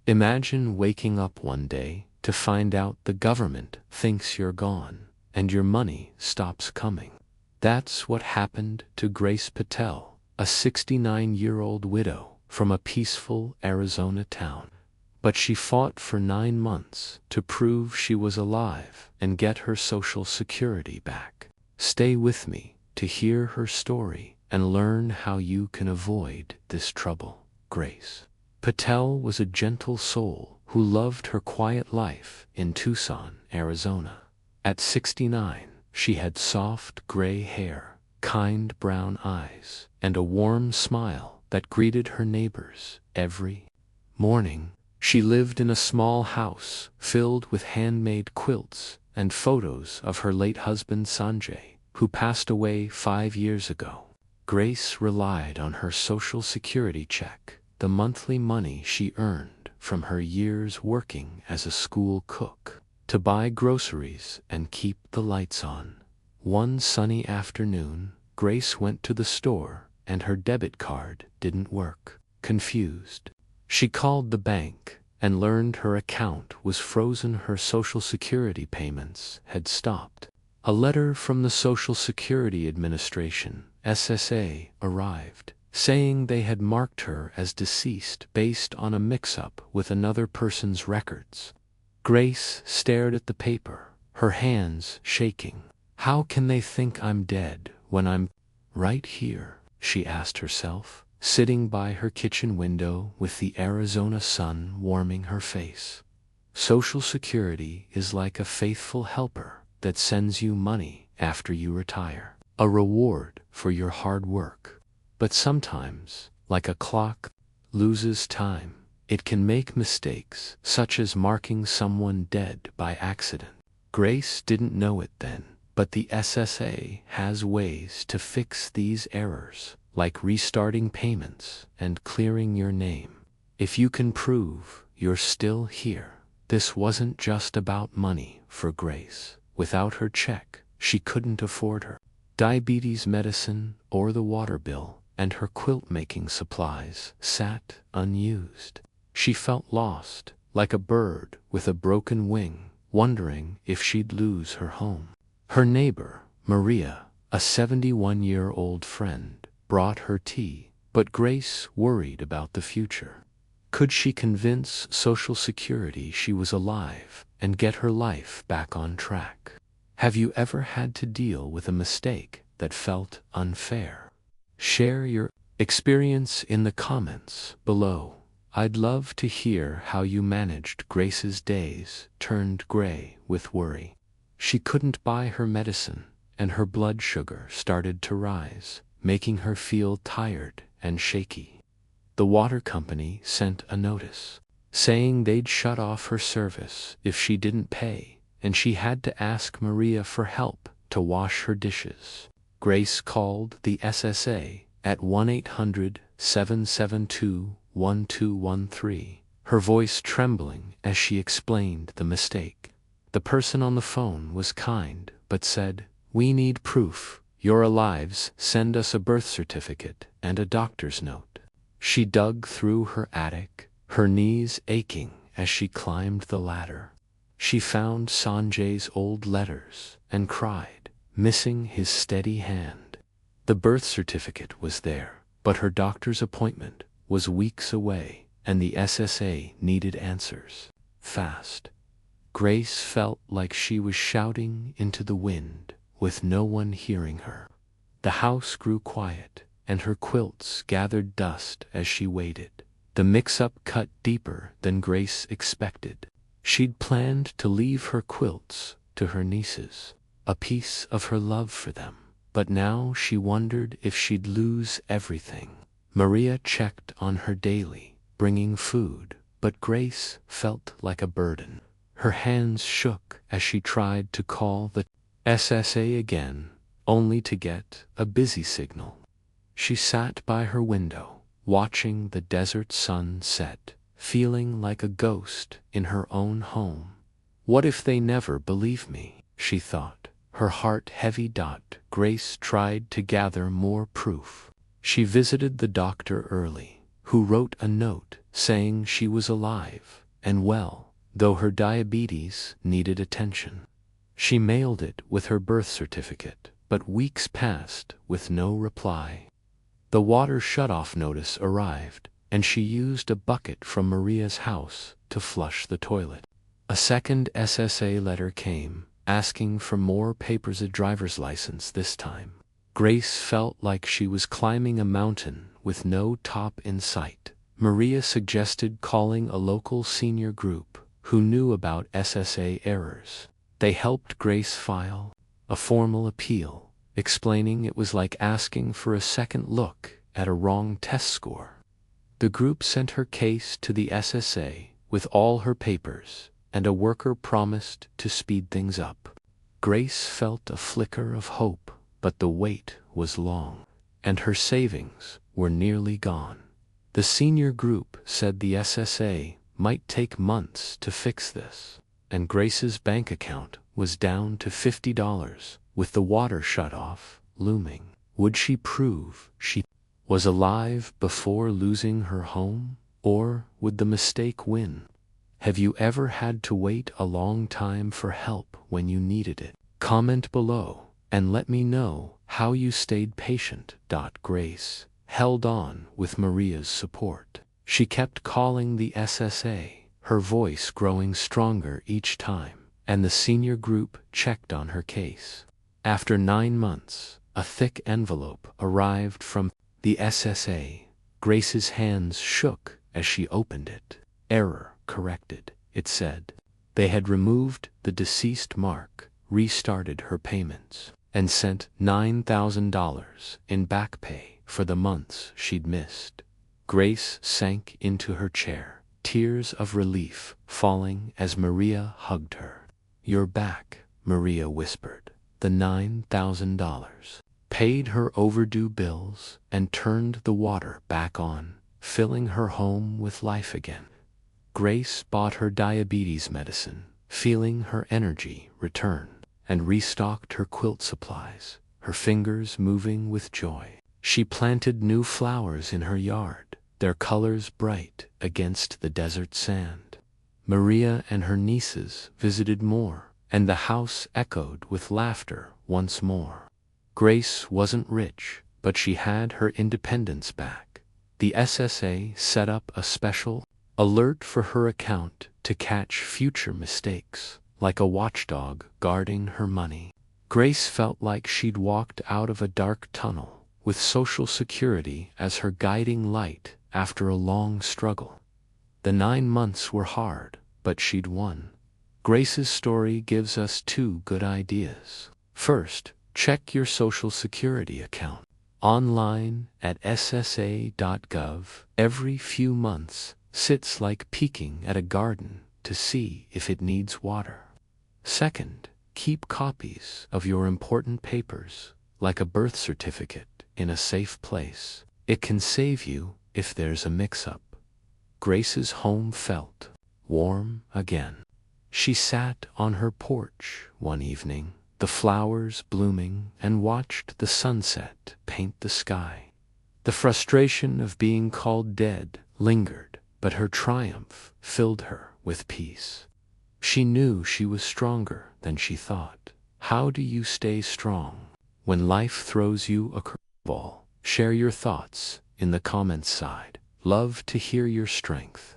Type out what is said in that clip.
Imagine waking up one day to find out the government thinks you're gone and your money stops coming. That's what happened to Grace Patel, a 69-year-old widow from a peaceful Arizona town. But she fought for 9 months to prove she was alive and get her Social Security back. Stay with me to hear her story and learn how you can avoid this trouble. Grace Patel was a gentle soul who loved her quiet life in Tucson, Arizona. At 69, she had soft gray hair, kind brown eyes, and a warm smile that greeted her neighbors every morning. She lived in a small house filled with handmade quilts and photos of her late husband Sanjay, who passed away 5 years ago. Grace relied on her Social Security check, the monthly money she earned from her years working as a school cook, to buy groceries and keep the lights on. One sunny afternoon, Grace went to the store and her debit card didn't work. Confused, she called the bank and learned her account was frozen. Her Social Security payments had stopped. A letter from the Social Security Administration, SSA, arrived, saying they had marked her as deceased based on a mix-up with another person's records. Grace stared at the paper, her hands shaking. How can they think I'm dead when I'm right here? She asked herself, sitting by her kitchen window with the Arizona sun warming her face. Social Security is like a faithful helper that sends you money after you retire, a reward for your hard work. But sometimes, like a clock loses time, it can make mistakes, such as marking someone dead by accident. Grace didn't know it then, but the SSA has ways to fix these errors, like restarting payments and clearing your name. If you can prove you're still here. This wasn't just about money for Grace. Without her check, she couldn't afford her diabetes medicine or the water bill, and her quilt-making supplies sat unused. She felt lost, like a bird with a broken wing, wondering if she'd lose her home. Her neighbor, Maria, a 71-year-old friend, brought her tea, but Grace worried about the future. Could she convince Social Security she was alive and get her life back on track? Have you ever had to deal with a mistake that felt unfair? Share your experience in the comments below. I'd love to hear how you managed. Grace's days turned gray with worry. She couldn't buy her medicine, and her blood sugar started to rise, making her feel tired and shaky. The water company sent a notice, saying they'd shut off her service if she didn't pay, and she had to ask Maria for help to wash her dishes. Grace called the SSA at 1-800-772-1213, her voice trembling as she explained the mistake. The person on the phone was kind, but said, "We need proof. You're alive. Send us a birth certificate and a doctor's note." She dug through her attic, her knees aching as she climbed the ladder. She found Sanjay's old letters and cried, missing his steady hand. The birth certificate was there, but her doctor's appointment was weeks away, and the SSA needed answers fast. Grace felt like she was shouting into the wind, with no one hearing her. The house grew quiet, and her quilts gathered dust as she waited. The mix-up cut deeper than Grace expected. She'd planned to leave her quilts to her nieces, a piece of her love for them, but now she wondered if she'd lose everything. Maria checked on her daily, bringing food, but Grace felt like a burden. Her hands shook as she tried to call the SSA again, only to get a busy signal. She sat by her window, watching the desert sun set, feeling like a ghost in her own home. What if they never believe me? She thought, her heart heavy. Grace tried to gather more proof. She visited the doctor early, who wrote a note saying she was alive and well, though her diabetes needed attention. She mailed it with her birth certificate, but weeks passed with no reply. The water shutoff notice arrived, and she used a bucket from Maria's house to flush the toilet. A second SSA letter came, asking for more papers, a driver's license this time. Grace felt like she was climbing a mountain with no top in sight. Maria suggested calling a local senior group who knew about SSA errors. They helped Grace file a formal appeal, explaining it was like asking for a second look at a wrong test score. The group sent her case to the SSA with all her papers, and a worker promised to speed things up. Grace felt a flicker of hope, but the wait was long, and her savings were nearly gone. The senior group said the SSA might take months to fix this, and Grace's bank account was down to $50, with the water shut off looming. Would she prove she was alive before losing her home, or would the mistake win? Have you ever had to wait a long time for help when you needed it? Comment below and let me know how you stayed patient. Grace held on with Maria's support. She kept calling the SSA, her voice growing stronger each time, and the senior group checked on her case. After 9 months, a thick envelope arrived from the SSA. Grace's hands shook as she opened it. Error corrected, it said. They had removed the deceased mark, restarted her payments, and sent $9,000 in back pay for the months she'd missed. Grace sank into her chair, tears of relief falling as Maria hugged her. "You're back," Maria whispered. The $9,000 paid her overdue bills and turned the water back on, filling her home with life again. Grace bought her diabetes medicine, feeling her energy return, and restocked her quilt supplies, her fingers moving with joy. She planted new flowers in her yard, their colors bright against the desert sand. Maria and her nieces visited more, and the house echoed with laughter once more. Grace wasn't rich, but she had her independence back. The SSA set up a special alert for her account to catch future mistakes, like a watchdog guarding her money. Grace felt like she'd walked out of a dark tunnel, with Social Security as her guiding light after a long struggle. The 9 months were hard, but she'd won. Grace's story gives us 2 good ideas. First, check your Social Security account. Online at ssa.gov, every few months sits like peeking at a garden to see if it needs water. Second, keep copies of your important papers, like a birth certificate, in a safe place. It can save you if there's a mix-up. Grace's home felt warm again. She sat on her porch one evening, the flowers blooming, and watched the sunset paint the sky. The frustration of being called dead lingered, but her triumph filled her with peace. She knew she was stronger than she thought. How do you stay strong when life throws you a curveball? Share your thoughts in the comments side. Love to hear your strength.